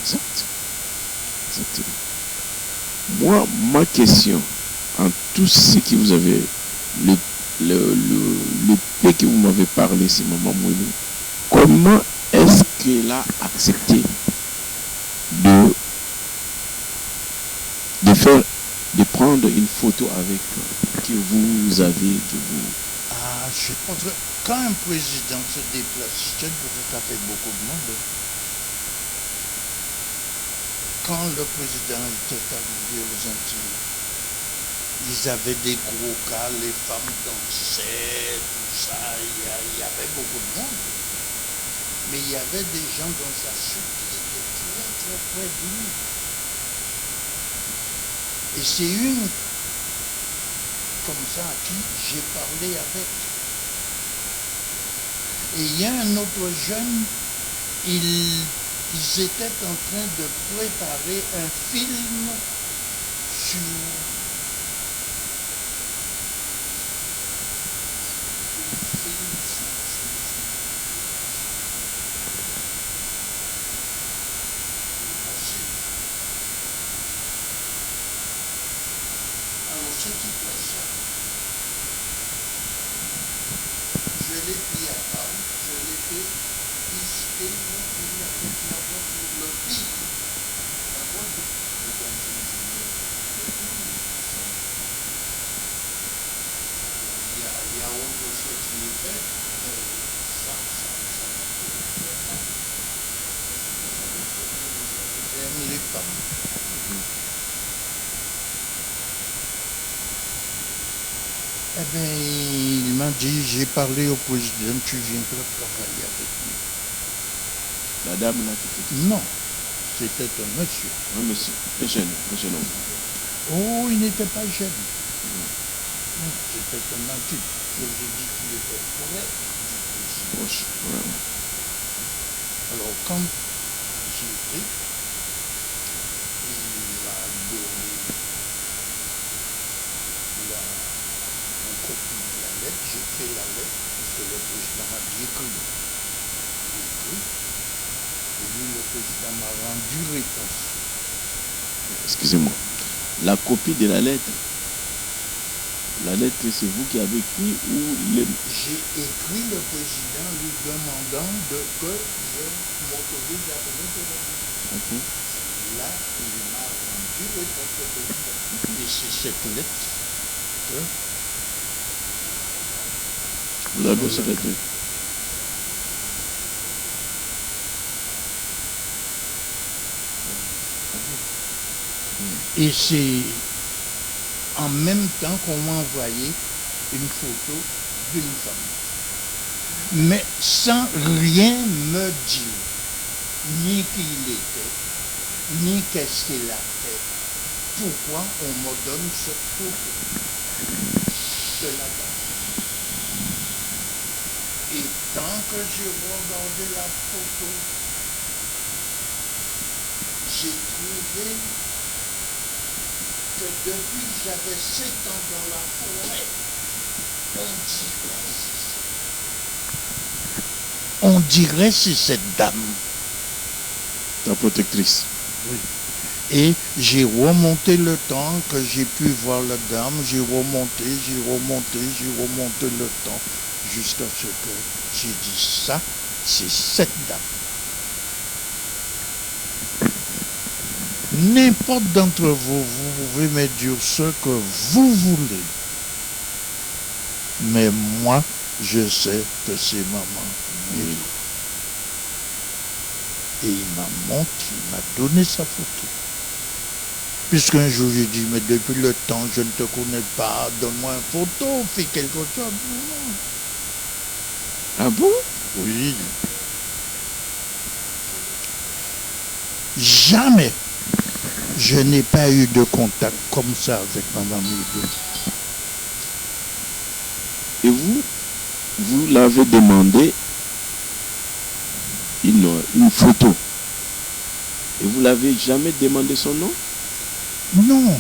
Exact. Exactement. Moi, ma question, en tout ce que vous avez, le peu que vous m'avez parlé, c'est Maman Mouilou, comment est-ce qu'elle a accepté de prendre une photo avec que vous avez, que vous... Ah, je pense que quand un président se déplace, je peut-être avec beaucoup de monde. Quand le président était arrivé aux Antilles, ils avaient des gros cas, les femmes dansaient, tout ça, il y avait beaucoup de monde. Mais il y avait des gens dans sa suite qui étaient très très près de lui. Et c'est une comme ça à qui j'ai parlé avec. Et il y a un autre jeune, ils étaient en train de préparer un film sur ce qui passe. Je l'ai pris à part, je l'ai fait visiter mon pays avec la voiture, le pays. La voiture, il y a autre chose qui est fait, mais j'aime les femmes. Eh bien, il m'a dit, j'ai parlé au président, tu viendras travailler avec nous. La dame là qui était... Non, c'était un monsieur. Un monsieur, un jeune homme. Oh, il n'était pas jeune. Non, c'était un adulte. Je vous ai dit qu'il était près du président. Proche, ouais. Alors, quand j'y étais, il m'a donné copie de la lettre, j'ai fait la lettre, puisque le président m'a dit écrit. J'ai écrit, et lui, le président m'a rendu réponse. Excusez-moi. La copie de la lettre, c'est vous qui avez écrit ou les... J'ai écrit le président lui demandant que je m'autorise à donner de la lettre. Okay. Là, il m'a rendu réponse au président. Et c'est cette lettre que vous avez cette lettre. Et c'est en même temps qu'on m'a envoyé une photo d'une femme. Mais sans rien me dire, ni qui il était, ni qu'est-ce qu'il a fait. Pourquoi on me donne cette photo de la dame? Et tant que j'ai regardé la photo, j'ai trouvé que depuis que j'avais 7 ans dans la forêt, on dirait c'est cette dame. Ta protectrice. Oui. Et j'ai remonté le temps que j'ai pu voir la dame, j'ai remonté le temps jusqu'à ce que j'ai dit ça, c'est cette dame. N'importe d'entre vous, vous pouvez me dire ce que vous voulez. Mais moi, je sais que c'est maman. Oui. Et il m'a montré, il m'a donné sa photo. Puisqu'un jour j'ai dit, mais depuis le temps, je ne te connais pas, donne-moi une photo, fais quelque chose. Ah bon? Oui. Jamais je n'ai pas eu de contact comme ça avec Maman Mido. Et vous l'avez demandé une photo. Et vous l'avez jamais demandé son nom? Non.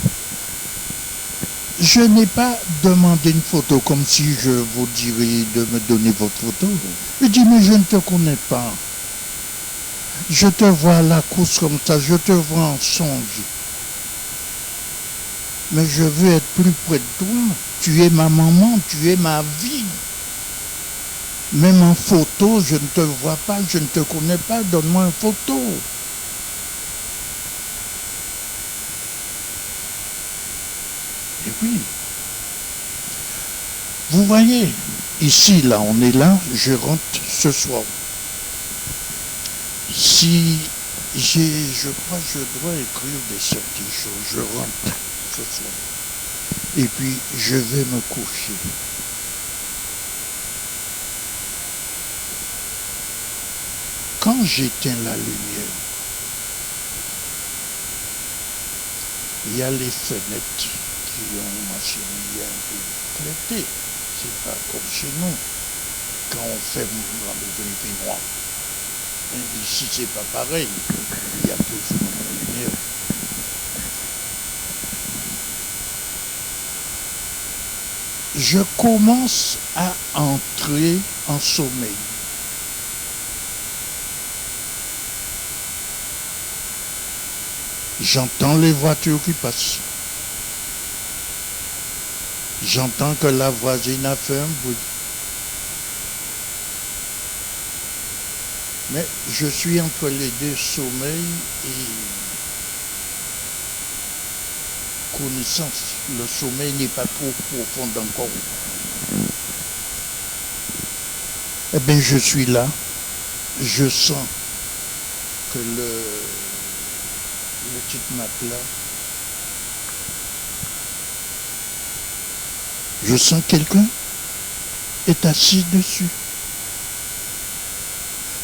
Je n'ai pas demandé une photo comme si je vous dirais de me donner votre photo. Je dis, mais je ne te connais pas. Je te vois à la course comme ça, je te vois en songe. Mais je veux être plus près de toi. Tu es ma maman, tu es ma vie. Même en photo, je ne te vois pas, je ne te connais pas, donne-moi une photo. Et oui. Vous voyez, ici, là, on est là, je rentre ce soir. Si je crois que je dois écrire des certaines choses, je rentre ce soir. Et puis, je vais me coucher. Quand j'éteins la lumière, il y a les fenêtres qui ont machiné un peu éclatées. C'est pas comme chez nous. Quand on ferme la maison, il fait noir. Ici, c'est pas pareil. Il y a toujours la lumière. Je commence à entrer en sommeil. J'entends les voitures qui passent. J'entends que la voisine a fait un bruit. Mais je suis entre les deux, sommeil et connaissance. Le sommeil n'est pas trop profond encore. Eh bien, je suis là. Je sens que le petit matelas, je sens quelqu'un est assis dessus.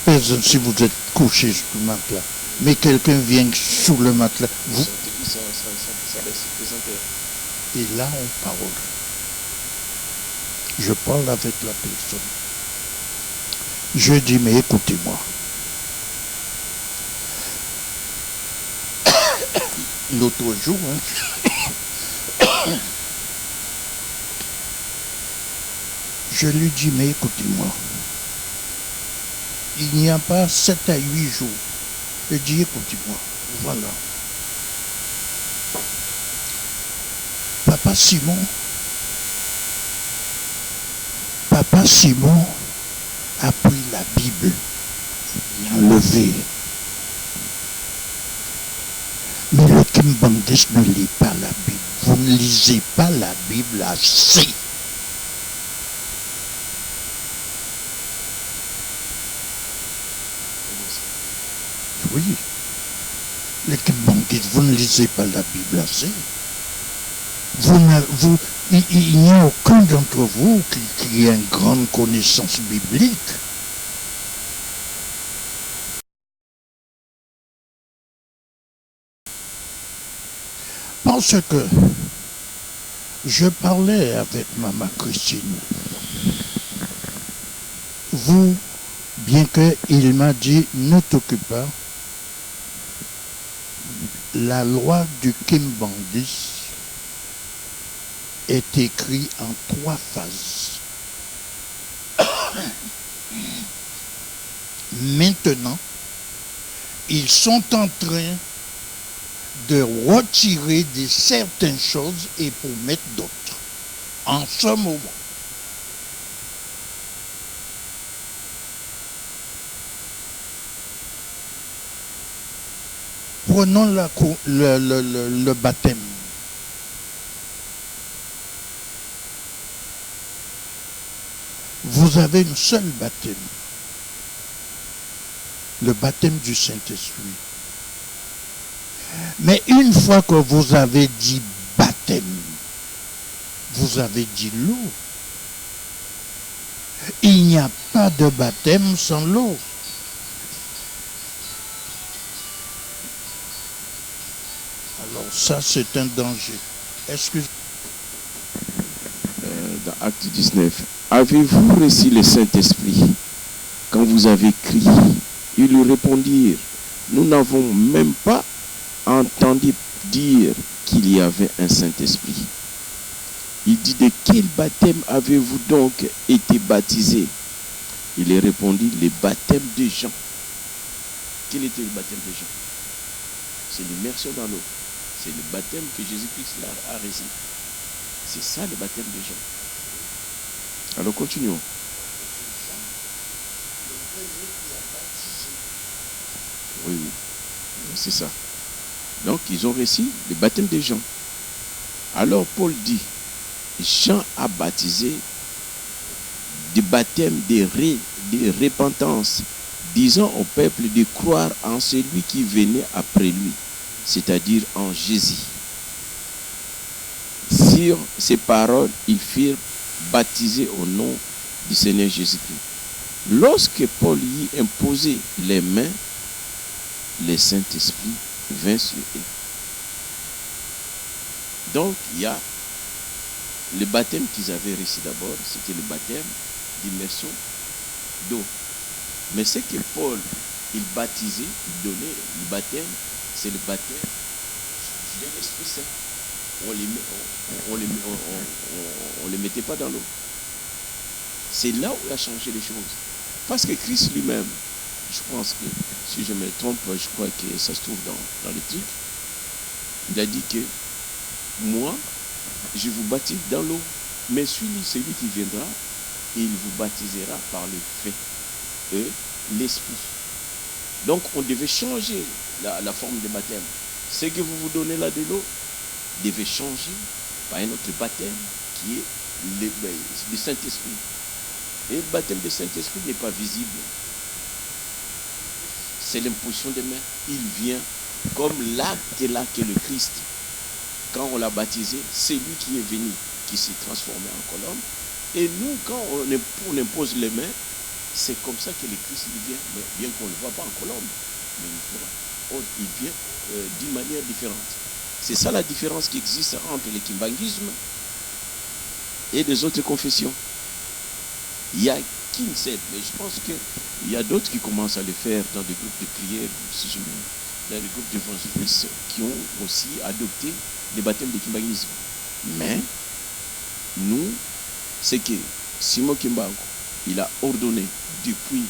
Par exemple, si vous êtes couché sur le matelas, mais quelqu'un vient sous le matelas, vous... Et là, on parle. Je parle avec la personne. Je dis, mais écoutez-moi. L'autre jour, je lui dis, mais écoutez-moi. Il n'y a pas 7 à 8 jours. Je dis, écoutez-moi, voilà. Papa Simon a pris la Bible, il a levé. Mais le Kimbangis ne lit pas la Bible. Vous ne lisez pas la Bible assez. Oui. Le Kimbangis, vous ne lisez pas la Bible assez. Il n'y a aucun d'entre vous qui ait une grande connaissance biblique. Parce que je parlais avec Maman Christine. Vous, bien qu'il m'a dit, ne t'occupe pas, La loi du Kimbandis est écrite en 3 phases. Maintenant, ils sont en train de retirer de certaines choses et pour mettre d'autres. En ce moment. Prenons le baptême. Vous avez un seul baptême. Le baptême du Saint-Esprit. Mais une fois que vous avez dit baptême, vous avez dit l'eau. Il n'y a pas de baptême sans l'eau. Alors ça, c'est un danger. Excusez-moi. Dans Acte 19, avez-vous reçu le Saint-Esprit quand vous avez crié? Ils lui répondirent, nous n'avons même pas entendu dire qu'il y avait un Saint-Esprit. Il dit, de quel baptême avez-vous donc été baptisé? Il leur répondit, le baptême de Jean. Quel était le baptême de Jean? C'est l'immersion dans l'eau. C'est le baptême que Jésus-Christ a reçu. C'est ça le baptême de Jean. Alors continuons. Oui, c'est ça. Donc ils ont reçu le baptême de Jean. Alors Paul dit, Jean a baptisé du baptême de repentance, disant au peuple de croire en celui qui venait après lui, c'est-à-dire en Jésus. Sur ces paroles, ils furent baptisés au nom du Seigneur Jésus-Christ. Lorsque Paul y imposait les mains, le Saint-Esprit vint sur eux. Donc, il y a le baptême qu'ils avaient reçu d'abord, c'était le baptême d'immersion d'eau. Mais ce que Paul, il baptisait, il donnait le baptême, c'est le baptême de l'Esprit Saint. On les mettait pas dans l'eau. C'est là où il a changé les choses. Parce que Christ lui-même, je pense que, si je me trompe, je crois que ça se trouve dans le titre, il a dit que moi, je vous baptise dans l'eau, mais celui qui viendra, il vous baptisera par le feu et l'esprit. Donc on devait changer la forme de baptême. Ce que vous donnez là de l'eau devait changer par un autre baptême qui est le Saint-Esprit. Et le baptême du Saint-Esprit n'est pas visible. C'est l'imposition des mains. Il vient comme l'acte là que le Christ, quand on l'a baptisé, c'est lui qui est venu, qui s'est transformé en colombe. Et nous, quand on impose les mains, c'est comme ça que le Christ vient, mais bien qu'on ne le voit pas en colombe, mais il vient d'une manière différente. C'est ça la différence qui existe entre le kimbanguisme et les autres confessions. Il y a qu'une seule, mais je pense qu'il y a d'autres qui commencent à le faire dans des groupes de prière, dans des groupes d'évangélistes qui ont aussi adopté les baptêmes de kimbanguisme. Mais nous, c'est que Simon Kimbangu, il a ordonné depuis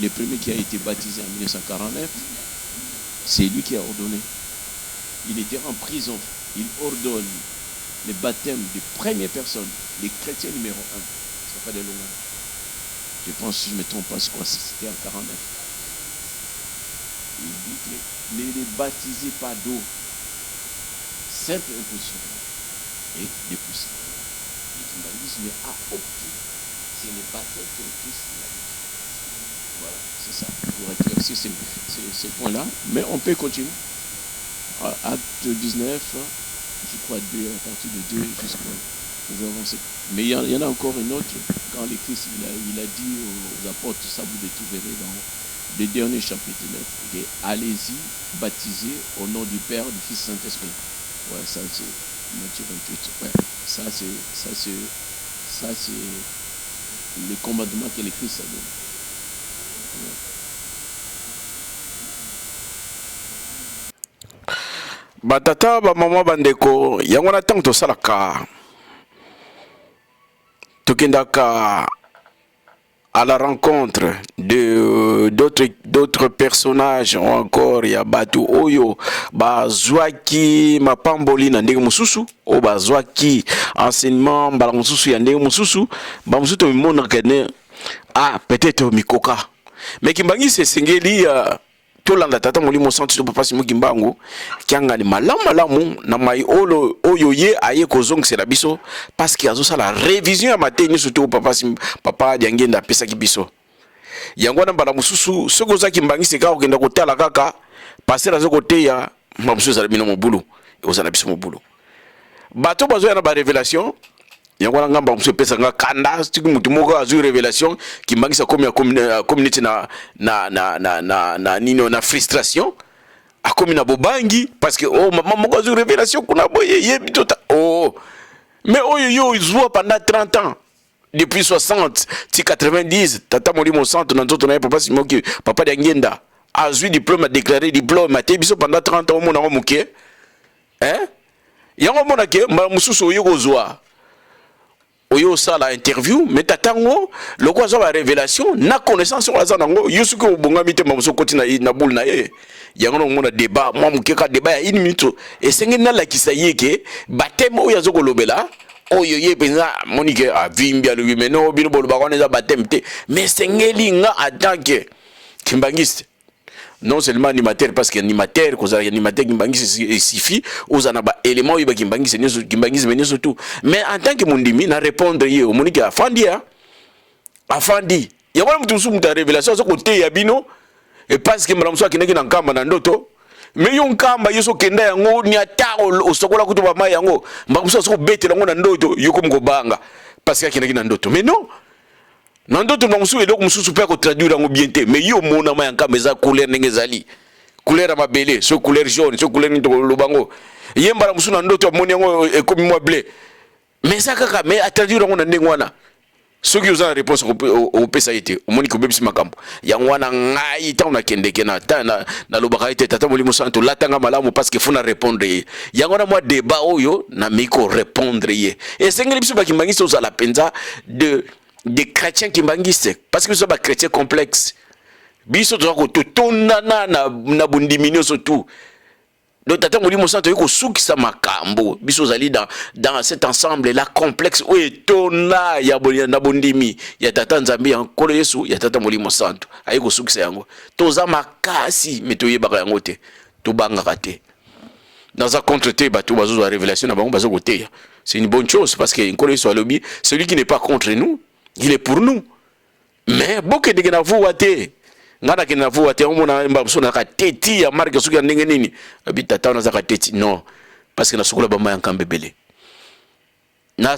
le premier qui a été baptisé en 1949, c'est lui qui a ordonné. Il était en prison, il ordonne le baptême de première personne, les chrétiens numéro 1. Ça fait de longueur. Je pense, si je ne me trompe pas, c'était en 49. Il dit que ne les baptisez pas d'eau, simple imposition, et depuis ça. Le kimbanguisme a opté, c'est le baptême que le Christ a dit. Voilà, c'est ça, pour éclaircir ces points-là. Mais on peut continuer. Acte 19, je crois 2, à partir de 2 jusqu'à vous avancer. Mais il y en a encore une autre, quand le Christ il a dit aux apôtres, ça vous le trouverez dans le dernier chapitre 9, allez-y, baptisez au nom du Père, du Fils et du Saint-Esprit. Ouais, ça c'est Matthieu 28. Ouais, ça c'est le commandement que le Christ a donné. Ouais. batata ba mama bandeko yango na tango tosalaka tokendaka à la rencontre de d'autres personnages ou encore ya batu oyo bazwaki mapamboli na ndenge mususu o bazwaki enseignement mbala mususu ya ndenge mususu ba mususu to mona kene ah peut-être mikoka mais kimbangisi sengeli tolanda tata molimo santu to papa simu kimbangu kyanga ni malamu na mai oyo ye aye kozongisela biso parce que azo sala révision ya mateni surtout papa diangenda pesa ki biso yango na mbala mususu soko za kimbangisi ka okenda kotala kaka passer azo koteya mamususu za bino mobulu ozana biso mobulu bato bazo ya na ba révélation yango na ngamba mususu pesa nga kanda stiki mutu moko azu révélation kimbangisa comme communauté na nino na frustration a comme na bobangi parce que oh maman moko azu révélation kuna boye yebi tota oh mais oh yo ils voient pendant 30 ans depuis 60 ti 90 tata molimo centre na nzoto na papa simoki papa d'Angenda azu diplôme a déclaré diplôme a biso pendant 30 ans au mona moké hein yango mona ke mususu oyo kozwa oyo sala interview mais tatango loko azo ba révélation na connaissance sur la zanango yusuko obonga mite mamuso koti na boule na ye yango no mona débat moi mukeka débat ya 1 minute et sengi na la kisayeke batemo oyo azo kolobela oyo ye penza monike avimbi alubi meno bino bolo bakone za batemte mais sengeli nga atanke kimbangiste non seulement animateur parce que animateur cause animateur kimbangisi sifi ozana ba élément oyo ba kimbangisi nezo kimbangisi menezo tout mais en tant que mondimi na répondre ye o monike afandi yabona mutu musu muta révélation so côté ya bino et parce que mala musu akineki na nkamba na ndoto mais yo nkamba yo so kenda yango ni ataro osokola kutu ba mai yango mba musu so betela ngo na ndoto yo ko mkobanga parce que akineki na ndoto mais non na ndoto na musu eloko mususu pe ko traduire ngo bien te mais yo mona ma nkamba eza couleur ndenge zali couleur mabele so couleur jaune so couleur ni to lobango yembala musu na ndoto moni yango ekomi moi bleu mais ça kaka mais a traduire ngo na ndenge wana ceux qui ont la réponse au pesa été au moni ko bebisi makambo yango wana ngai ta na kendeke na lobaka été tata molimo santo latanga malamu parce que faut na répondre yango na moi débat oyo na miko répondre ye et sengeli biso bakimangisi oza la penza des chrétiens kimbangiste parce que ça ba chrétien complexe biso to ko tona na bundimino surtout donc tata molimo santo yeko sukisa makambo biso zali dans cet ensemble là complexe o etona ya na bondimi ya tata nzambi ya nkolo yesu ya tata molimo santo ayeko sukisa yango toza makasi metoyeba yango te to banga te dans un contre-té bato bazo la révélation na bango bazo koteya c'est une bonne chose parce que nkolo yesu alobi celui qui n'est pas contre nous il est pour nous mais boke de na vous wate ngana kena vous wate omona mba so na ka teti ya marque suki ndenge nini abi tata na za ka teti non parce que na sokola ba mayanka mbebele na